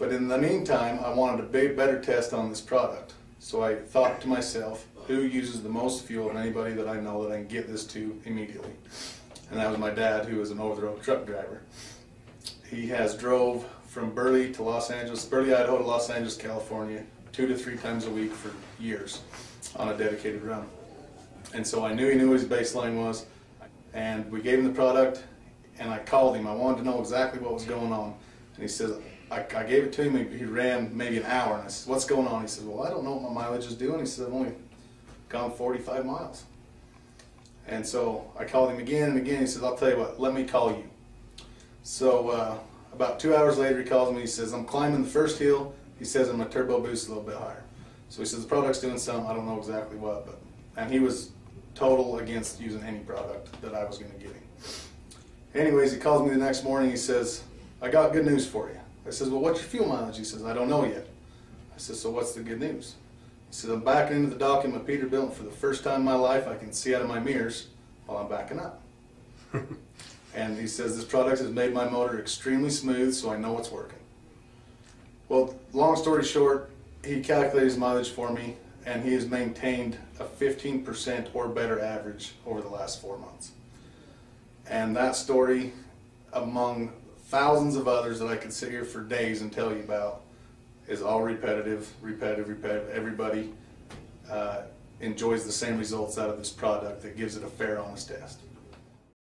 But in the meantime, I wanted a better test on this product. So I thought to myself, who uses the most fuel of anybody that I know that I can get this to immediately? And that was my dad, who was an over-the-road truck driver. He has drove from Burley, Idaho to Los Angeles, California, 2 to 3 times a week for years on a dedicated run. And so I knew he knew what his baseline was, and we gave him the product, and I called him. I wanted to know exactly what was going on. And he says, I gave it to him, he ran maybe an hour, and I said, what's going on? He says, well, I don't know what my mileage is doing. He said, I've only gone 45 miles. And so I called him again and again. He says, I'll tell you what, let me call you. So about 2 hours later, he calls me. He says, I'm climbing the first hill. He says, and my turbo boost a little bit higher. So he says, the product's doing something. I don't know exactly what. And he was total against using any product that I was going to give him. Anyways, he calls me the next morning. He says, I got good news for you. I says, well, what's your fuel mileage? He says, I don't know yet. I says, so what's the good news? He says, I'm backing into the dock in my Peterbilt, and for the first time in my life, I can see out of my mirrors while I'm backing up. And he says, this product has made my motor extremely smooth, so I know it's working. Well, long story short, he calculated his mileage for me, and he has maintained a 15% or better average over the last 4 months. And that story, among thousands of others that I could sit here for days and tell you about, is all repetitive. Everybody enjoys the same results out of this product that gives it a fair, honest test.